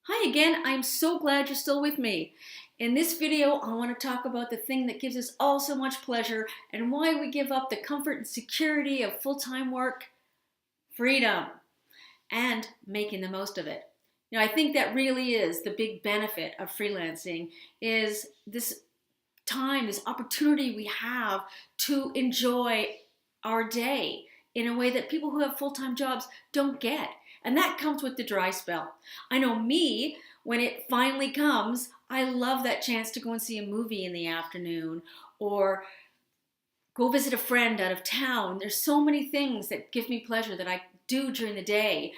Hi again, I'm so glad you're still with me. In this video, I want to talk about the thing that gives us all so much pleasure and why we give up the comfort and security of full-time work, freedom, and making the most of it. I think that really is the big benefit of freelancing is this time, this opportunity we have to enjoy our day in a way that people who have full-time jobs don't get. And that comes with the dry spell. I know me, when it finally comes, I love that chance to go and see a movie in the afternoon or go visit a friend out of town. There's so many things that give me pleasure that I do during the day.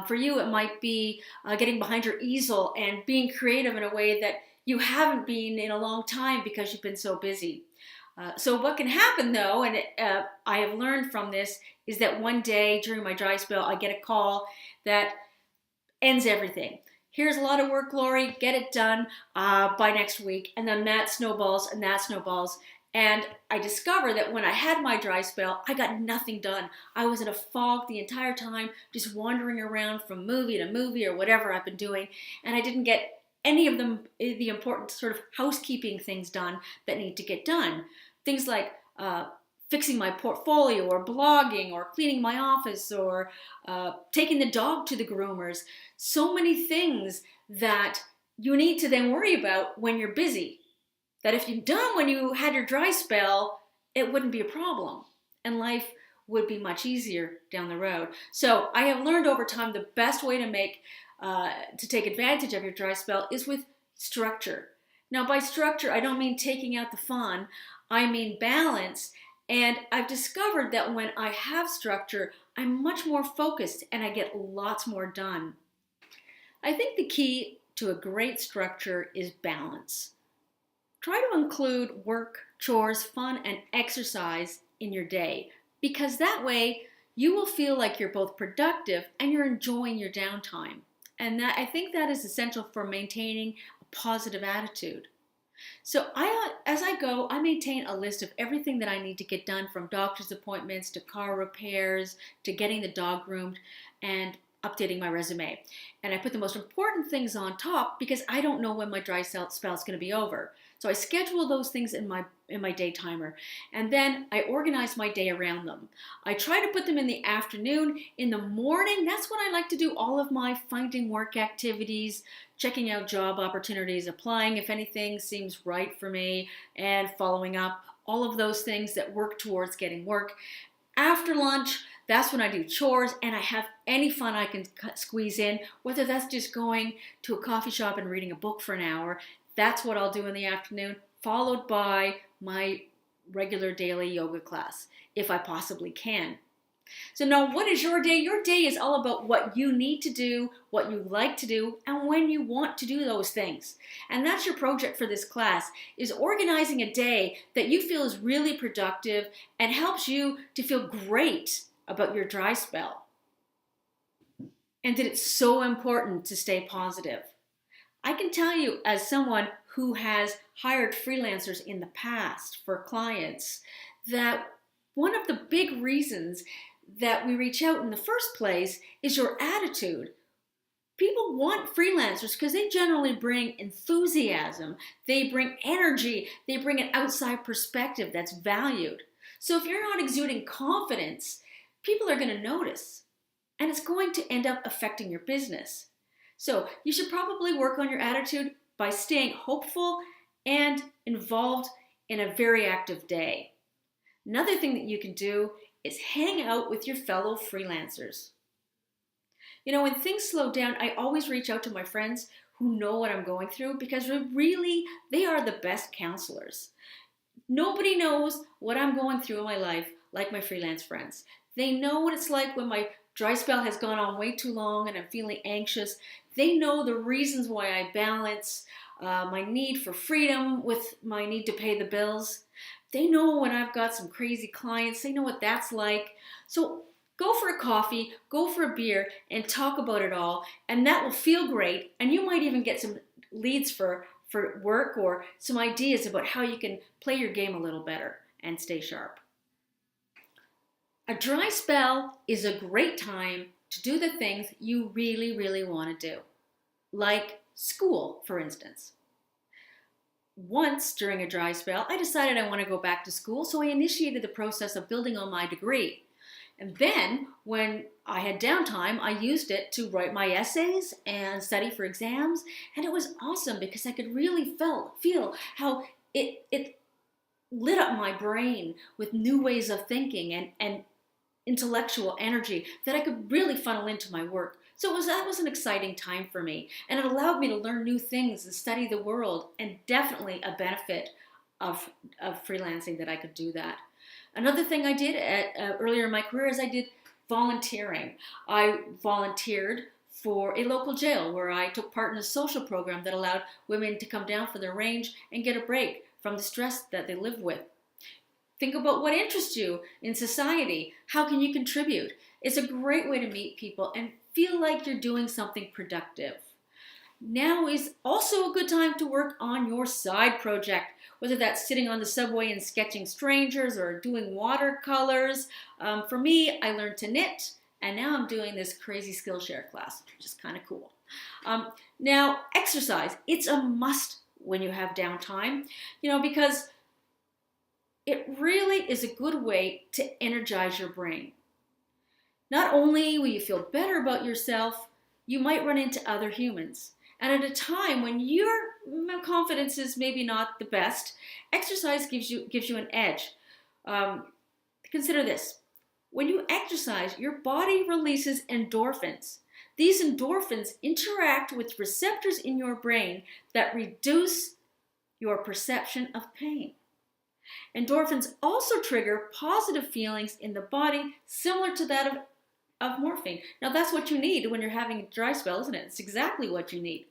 For you, it might be getting behind your easel and being creative in a way that you haven't been in a long time because you've been so busy. So what can happen though, and I have learned from this, is that one day during my dry spell, I get a call that ends everything. Here's a lot of work, Lori, get it done by next week. And then that snowballs and that snowballs. And I discovered that when I had my dry spell, I got nothing done. I was in a fog the entire time, just wandering around from movie to movie or whatever I've been doing. And I didn't get any of them, the important sort of housekeeping things done that need to get done. Things like fixing my portfolio or blogging or cleaning my office or taking the dog to the groomers. So many things that you need to then worry about when you're busy. That if you'd done when you had your dry spell, it wouldn't be a problem. And life would be much easier down the road. So I have learned over time the best way to take advantage of your dry spell is with structure. Now by structure, I don't mean taking out the fun, I mean balance. And I've discovered that when I have structure, I'm much more focused and I get lots more done. I think the key to a great structure is balance. Try to include work, chores, fun, and exercise in your day because that way you will feel like you're both productive and you're enjoying your downtime. And I think that is essential for maintaining a positive attitude. So as I go, I maintain a list of everything that I need to get done, from doctor's appointments to car repairs to getting the dog groomed and updating my resume. And I put the most important things on top because I don't know when my dry spell is going to be over. So I schedule those things in my day timer, and then I organize my day around them. I try to put them in the afternoon. In the morning, that's when I like to do all of my finding work activities, checking out job opportunities, applying if anything seems right for me, and following up, all of those things that work towards getting work. After lunch, that's when I do chores and I have any fun I can squeeze in, whether that's just going to a coffee shop and reading a book for an hour. That's what I'll do in the afternoon, followed by my regular daily yoga class, if I possibly can. So now, what is your day? Your day is all about what you need to do, what you like to do, and when you want to do those things. And that's your project for this class, is organizing a day that you feel is really productive and helps you to feel great about your dry spell. And that it's so important to stay positive. I can tell you, as someone who has hired freelancers in the past for clients, that one of the big reasons that we reach out in the first place is your attitude. People want freelancers because they generally bring enthusiasm, they bring energy, they bring an outside perspective that's valued. So if you're not exuding confidence, people are going to notice, and it's going to end up affecting your business. So you should probably work on your attitude by staying hopeful and involved in a very active day. Another thing that you can do is hang out with your fellow freelancers. When things slow down, I always reach out to my friends who know what I'm going through because they are the best counselors. Nobody knows what I'm going through in my life like my freelance friends. They know what it's like when my dry spell has gone on way too long and I'm feeling anxious. They know the reasons why I balance my need for freedom with my need to pay the bills. They know when I've got some crazy clients. They know what that's like. So go for a coffee, go for a beer, and talk about it all. And that will feel great. And you might even get some leads for work or some ideas about how you can play your game a little better and stay sharp. A dry spell is a great time to do the things you really, really want to do. like school, for instance. Once during a dry spell, I decided I want to go back to school, so I initiated the process of building on my degree. And then, when I had downtime, I used it to write my essays and study for exams. And it was awesome because I could really feel how it lit up my brain with new ways of thinking and intellectual energy that I could really funnel into my work. So that was an exciting time for me. And it allowed me to learn new things and study the world, and definitely a benefit of freelancing that I could do that. Another thing I did earlier in my career is I did volunteering. I volunteered for a local jail where I took part in a social program that allowed women to come down for their range and get a break from the stress that they live with. Think about what interests you in society. How can you contribute? It's a great way to meet people and feel like you're doing something productive. Now is also a good time to work on your side project, whether that's sitting on the subway and sketching strangers or doing watercolors. For me, I learned to knit, and now I'm doing this crazy Skillshare class, which is kind of cool. Now, exercise. It's a must when you have downtime, because it really is a good way to energize your brain. Not only will you feel better about yourself, you might run into other humans. And at a time when your confidence is maybe not the best, exercise gives you an edge. Consider this. When you exercise, your body releases endorphins. These endorphins interact with receptors in your brain that reduce your perception of pain. Endorphins also trigger positive feelings in the body similar to that of morphine. Now that's what you need when you're having a dry spell, isn't it? It's exactly what you need.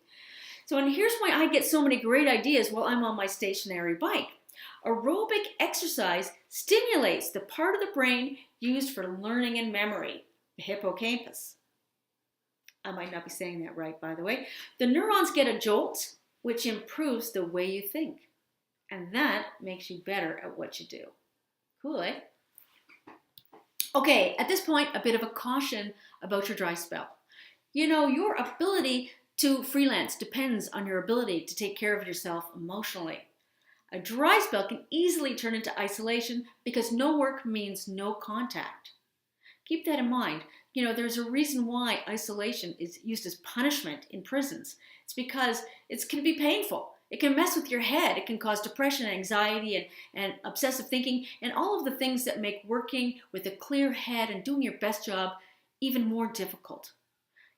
So, and here's why I get so many great ideas while I'm on my stationary bike. Aerobic exercise stimulates the part of the brain used for learning and memory, the hippocampus. I might not be saying that right, by the way. The neurons get a jolt, which improves the way you think. And that makes you better at what you do. Cool, eh? Okay, at this point, a bit of a caution about your dry spell. Your ability to freelance depends on your ability to take care of yourself emotionally. A dry spell can easily turn into isolation because no work means no contact. Keep that in mind. There's a reason why isolation is used as punishment in prisons. It's because it can be painful. It can mess with your head. It can cause depression and anxiety and obsessive thinking and all of the things that make working with a clear head and doing your best job even more difficult.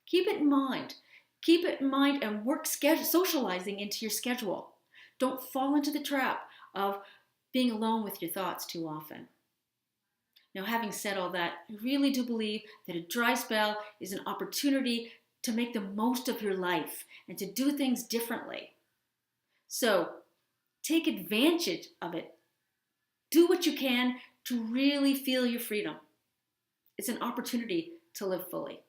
Keep it in mind. Keep it in mind and work socializing into your schedule. Don't fall into the trap of being alone with your thoughts too often. Now, having said all that, I really do believe that a dry spell is an opportunity to make the most of your life and to do things differently. So, take advantage of it. Do what you can to really feel your freedom. It's an opportunity to live fully.